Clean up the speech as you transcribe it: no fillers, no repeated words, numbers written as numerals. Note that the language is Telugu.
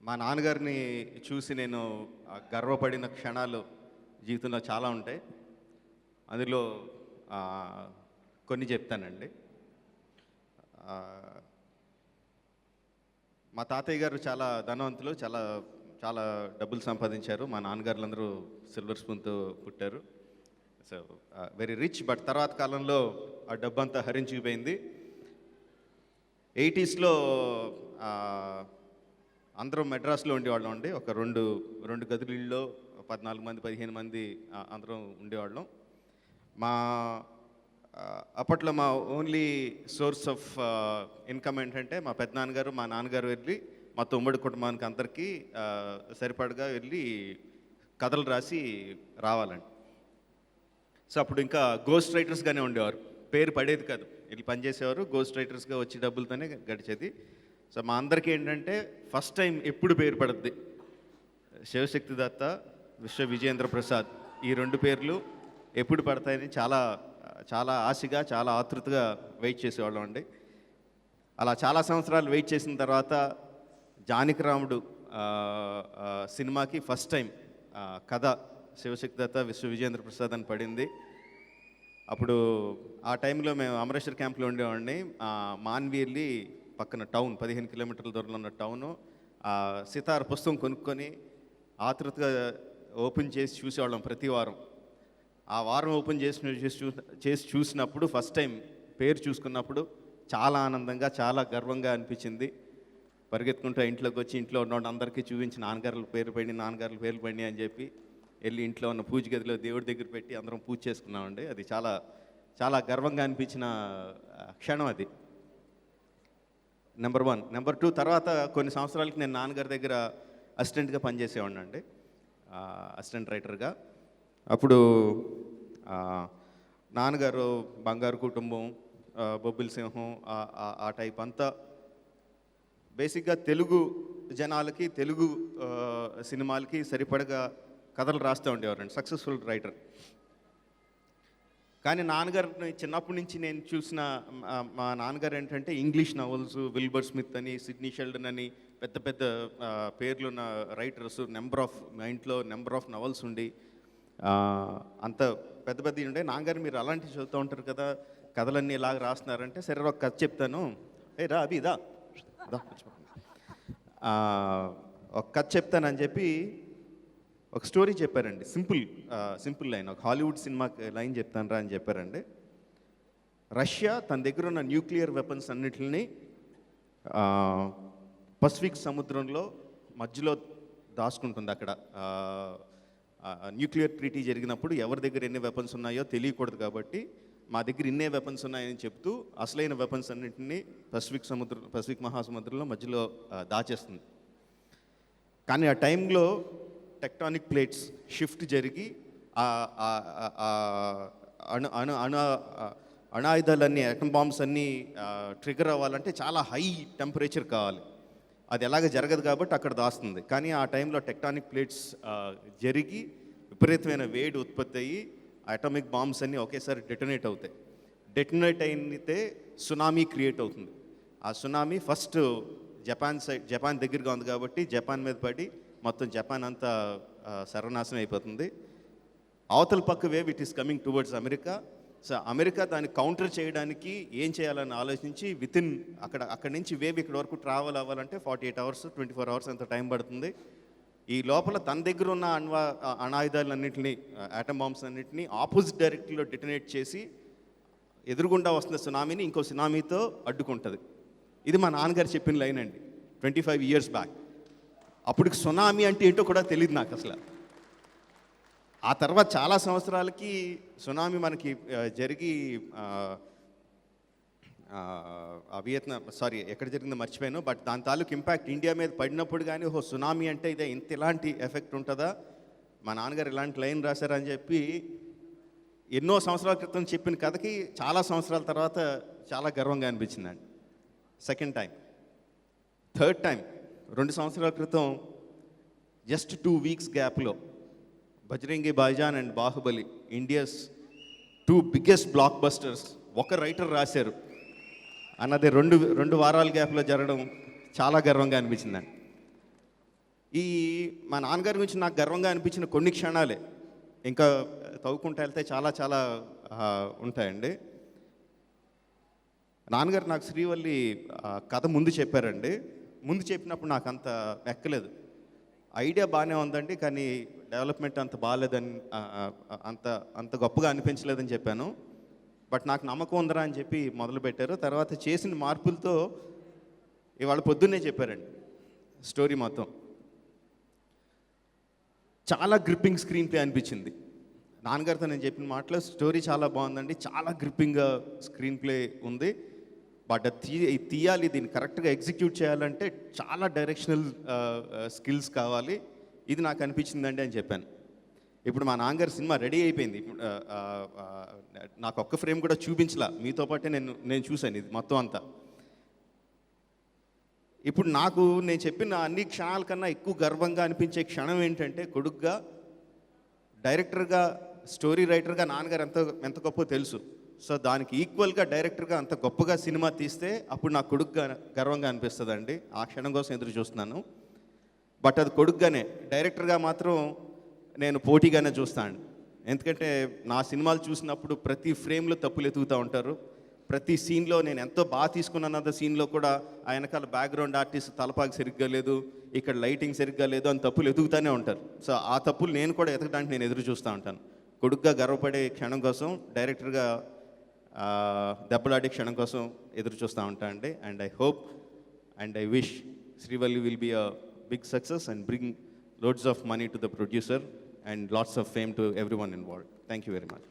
మా నాన్నగారిని చూసి నేను గర్వపడిన క్షణాలు జీవితంలో చాలా ఉంటాయి. అందులో ఆ, కొన్ని చెప్తానండి. ఆ, మా తాతయ్య గారు చాలా ధనవంతులు, చాలా చాలా డబ్బులు సంపాదించారు. మా నాన్నగారులందరూ సిల్వర్ స్పూన్తో పుట్టారు. So very rich. బట్ తర్వాత కాలంలో ఆ డబ్బు అంతా హరించిపోయింది. 80స్లో అందరం మెడ్రాస్లో ఉండేవాళ్ళం అండి. ఒక రెండు గదులలో 14 మంది 15 మంది అందరం ఉండేవాళ్ళం. మా అప్పట్లో మా ఓన్లీ సోర్స్ ఆఫ్ ఇన్కమ్ ఏంటంటే మా పెద్దనాన్నగారు మా నాన్నగారు వెళ్ళి మా ఉమ్మడి కుటుంబానికి అందరికీ సరిపడగా వెళ్ళి కథలు రాసి రావాలండి. సో అప్పుడు ఇంకా గోస్ట్ రైటర్స్గానే ఉండేవారు. పేరు పడేది కాదు, వీళ్ళు పనిచేసేవారు. గోస్ట్ రైటర్స్గా వచ్చి డబ్బులతోనే గడిచేది. సో మా అందరికీ ఏంటంటే ఫస్ట్ టైం ఎప్పుడు పేరు పడుద్ది, శివశక్తి దత్త, విశ్వ విజయేంద్ర ప్రసాద్, ఈ 2 పేర్లు ఎప్పుడు పడతాయని చాలా చాలా ఆశగా చాలా ఆతృతగా వెయిట్ చేసేవాళ్ళం అండి. అలా చాలా సంవత్సరాలు వెయిట్ చేసిన తర్వాత జానకిరాముడు సినిమాకి ఫస్ట్ టైం కథ శివశక్తి దత్త, విశ్వ విజయేంద్ర ప్రసాద్ అని పడింది. అప్పుడు ఆ టైంలో మేము అమరేశ్వర్ క్యాంప్లో ఉండేవాడిని. మాన్వీర్లి పక్కన టౌన్, 15 కిలోమీటర్ల దూరంలో ఉన్న టౌను. సితార్ పుస్తకం కొనుక్కొని ఆతృతగా ఓపెన్ చేసి చూసేవాళ్ళం ప్రతి వారం. ఆ వారం ఓపెన్ చేసి చూసినప్పుడు ఫస్ట్ టైం పేరు చూసుకున్నప్పుడు చాలా ఆనందంగా చాలా గర్వంగా అనిపించింది. పరిగెత్తుకుంటూ ఇంట్లోకి వచ్చి ఇంట్లో ఉన్న అందరికీ చూపించి నాన్నగారుల పేరు పడి అని చెప్పి వెళ్ళి ఇంట్లో ఉన్న పూజ గదిలో దేవుడి దగ్గర పెట్టి అందరం పూజ చేసుకున్నామండి. అది చాలా చాలా గర్వంగా అనిపించిన క్షణం అది. నెంబర్ 1. నెంబర్ 2, తర్వాత కొన్ని సంవత్సరాలకి నేను నాన్నగారి దగ్గర అసిస్టెంట్గా పనిచేసేవాడిని అండి, అసిస్టెంట్ రైటర్గా. అప్పుడు నాన్నగారు బంగారు కుటుంబం, బొబ్బిలి సింహం, ఆ టైప్ అంతా బేసిక్గా తెలుగు జనాలకి, తెలుగు సినిమాలకి సరిపడగా కథలు రాస్తూ ఉండేవారండి. Successful writer. కానీ నాన్నగారిని చిన్నప్పటి నుంచి నేను చూసిన మా నాన్నగారు ఏంటంటే ఇంగ్లీష్ నవల్స్, విల్బర్ స్మిత్ అని, సిడ్నీ షెల్డన్ అని పెద్ద పెద్ద పేర్లున్న రైటర్స్, మా ఇంట్లో నెంబర్ ఆఫ్ నవల్స్ ఉండి అంత పెద్ద పెద్దవి ఉండే. నాన్నగారు మీరు అలాంటివి చదువుతూ ఉంటారు కదా, కథలన్నీ ఇలాగ రాస్తున్నారంటే సరే ఒక కథ చెప్తాను, రా అవి ఇదా ఒక కథ చెప్తానని చెప్పి ఒక స్టోరీ చెప్పారండి. సింపుల్ లైన్, ఒక హాలీవుడ్ సినిమా లైన్ చెప్తాను రా అని చెప్పారండి. రష్యా తన దగ్గర ఉన్న న్యూక్లియర్ వెపన్స్ అన్నిటిని పసిఫిక్ సముద్రంలో మధ్యలో దాచుకుంటుంది. అక్కడ న్యూక్లియర్ ట్రీటీ జరిగినప్పుడు ఎవరి దగ్గర ఎన్ని వెపన్స్ ఉన్నాయో తెలియకూడదు కాబట్టి మా దగ్గర ఇన్నే వెపన్స్ ఉన్నాయని చెప్తూ అసలైన వెపన్స్ అన్నింటినీ పసిఫిక్ మహాసముద్రంలో మధ్యలో దాచేస్తుంది. కానీ ఆ టైంలో టెక్టానిక్ ప్లేట్స్ షిఫ్ట్ జరిగి అణాయుధాలన్నీ, అటమ్ బాంబ్స్ అన్నీ ట్రిగర్ అవ్వాలంటే చాలా హై టెంపరేచర్ కావాలి. అది ఎలాగ జరగదు కాబట్టి అక్కడ దాస్తుంది. కానీ ఆ టైంలో టెక్టానిక్ ప్లేట్స్ జరిగి విపరీతమైన వేడి ఉత్పత్తి అయ్యి అటామిక్ బాంబ్స్ అన్నీ ఒకేసారి డెటోనేట్ అవుతాయి. డెటోనేట్ అయితే సునామీ క్రియేట్ అవుతుంది. ఆ సునామీ ఫస్ట్ జపాన్ దగ్గరగా ఉంది కాబట్టి జపాన్ మీద పడి మొత్తం జపాన్ అంతా సర్వనాశనం అయిపోతుంది. అవతల పక్క wave it is coming towards America. So America దాన్ని కౌంటర్ చేయడానికి ఏం చేయాలని ఆలోచించి అక్కడి నుంచి వేవ్ ఇక్కడ వరకు ట్రావెల్ అవ్వాలంటే 48 అవర్స్ 24 అవర్స్ అంత టైం పడుతుంది. ఈ లోపల తన దగ్గర ఉన్న అణాయుధాలన్నింటినీ, ఆటమ్ బాంబ్స్ అన్నింటినీ ఆపోజిట్ డైరెక్ట్లో డిటనేట్ చేసి ఎదురుగుండా వస్తున్న సునామీని ఇంకో సునామీతో అడ్డుకుంటుంది. ఇది మా నాన్నగారు చెప్పిన లైన్ అండి, 25 years బ్యాక్. అప్పటికి సునామీ అంటే ఏంటో కూడా తెలియదు నాకు అసలు. ఆ తర్వాత చాలా సంవత్సరాలకి సునామీ మనకి జరిగి ఎక్కడ జరిగిందో మర్చిపోయాను. బట్ దాని తాలూకు ఇంపాక్ట్ ఇండియా మీద పడినప్పుడు కానీ సునామీ అంటే ఇదే, ఇలాంటి ఎఫెక్ట్ ఉంటుందా, మా నాన్నగారు ఇలాంటి లైన్ రాశారని చెప్పి ఎన్నో సంవత్సరాల క్రితం చెప్పిన కథకి చాలా సంవత్సరాల తర్వాత చాలా గర్వంగా అనిపించిందండి. Second time. థర్డ్ టైం 2 సంవత్సరాల క్రితం జస్ట్ 2 weeks గ్యాప్లో Bajrangi Bhaijaan and Baahubali, India's 2 biggest black busters ఒక రైటర్ రాశారు అన్నది 2 వారాల గ్యాప్లో జరగడం చాలా గర్వంగా అనిపించిందండి. ఈ మా నాన్నగారి గురించి నాకు గర్వంగా అనిపించిన కొన్ని క్షణాలే, ఇంకా తవ్వుకుంటూ వెళ్తే చాలా చాలా ఉంటాయండి. నాన్నగారు నాకు శ్రీవల్లి కథ ముందు చెప్పారండి. ముందు చెప్పినప్పుడు నాకు అంత ఎక్కలేదు. ఐడియా బాగానే ఉందండి, కానీ డెవలప్మెంట్ అంత బాగాలేదని, అంత అంత గొప్పగా అనిపించలేదని చెప్పాను. బట్ నాకు నమ్మకం ఉందరా అని చెప్పి మొదలుపెట్టారు. తర్వాత చేసిన మార్పులతో ఇవాళ పొద్దున్నే చెప్పారండి స్టోరీ మొత్తం. చాలా గ్రిప్పింగ్ స్క్రీన్ ప్లే అనిపించింది. నాన్నగారితో నేను చెప్పిన మాటలో స్టోరీ చాలా బాగుందండి, చాలా గ్రిప్పింగ్గా స్క్రీన్ ప్లే ఉంది. బట్ తీయాలి, దీన్ని కరెక్ట్గా ఎగ్జిక్యూట్ చేయాలంటే చాలా డైరెక్షనల్ స్కిల్స్ కావాలి, ఇది నాకు అనిపించిందండి అని చెప్పాను. ఇప్పుడు మా నాన్నగారి సినిమా రెడీ అయిపోయింది. నాకు ఒక్క ఫ్రేమ్ కూడా చూపించలా, మీతో పాటే నేను చూశాను ఇది మొత్తం అంతా. ఇప్పుడు నాకు నేను చెప్పిన అన్ని క్షణాల కన్నా ఎక్కువ గర్వంగా అనిపించే క్షణం ఏంటంటే, కొడుగ్గా, డైరెక్టర్గా, స్టోరీ రైటర్గా నాన్నగారు ఎంత గొప్ప తెలుసు. సో దానికి ఈక్వల్గా డైరెక్టర్గా అంత గొప్పగా సినిమా తీస్తే అప్పుడు నా కొడుకుగా గర్వంగా అనిపిస్తుందండి. ఆ క్షణం కోసం ఎదురు చూస్తున్నాను. బట్ అది కొడుకుగానే, డైరెక్టర్గా మాత్రం నేను పోటీగానే చూస్తాను. ఎందుకంటే నా సినిమాలు చూసినప్పుడు ప్రతి ఫ్రేమ్లో తప్పులు ఎతుకుతూ ఉంటారు. ప్రతి సీన్లో నేను ఎంతో బాగా తీసుకున్నాను సీన్లో కూడా ఆ వెనకాల బ్యాక్గ్రౌండ్ ఆర్టిస్ట్ తలపాకి సరిగ్గా లేదు, ఇక్కడ లైటింగ్ సరిగ్గా లేదు అని తప్పులు ఎదుగుతూనే ఉంటారు. సో ఆ తప్పులు నేను కూడా ఎతకడానికి నేను ఎదురు చూస్తూ ఉంటాను. కొడుకుగా గర్వపడే క్షణం కోసం, డైరెక్టర్గా దెబ్బలాడే క్షణం కోసం ఎదురు చూస్తూ ఉంటాను అండి. And I hope and I wish Srivalli will be a big success and bring loads of money to the producer and lots of fame to everyone involved. Thank you very much.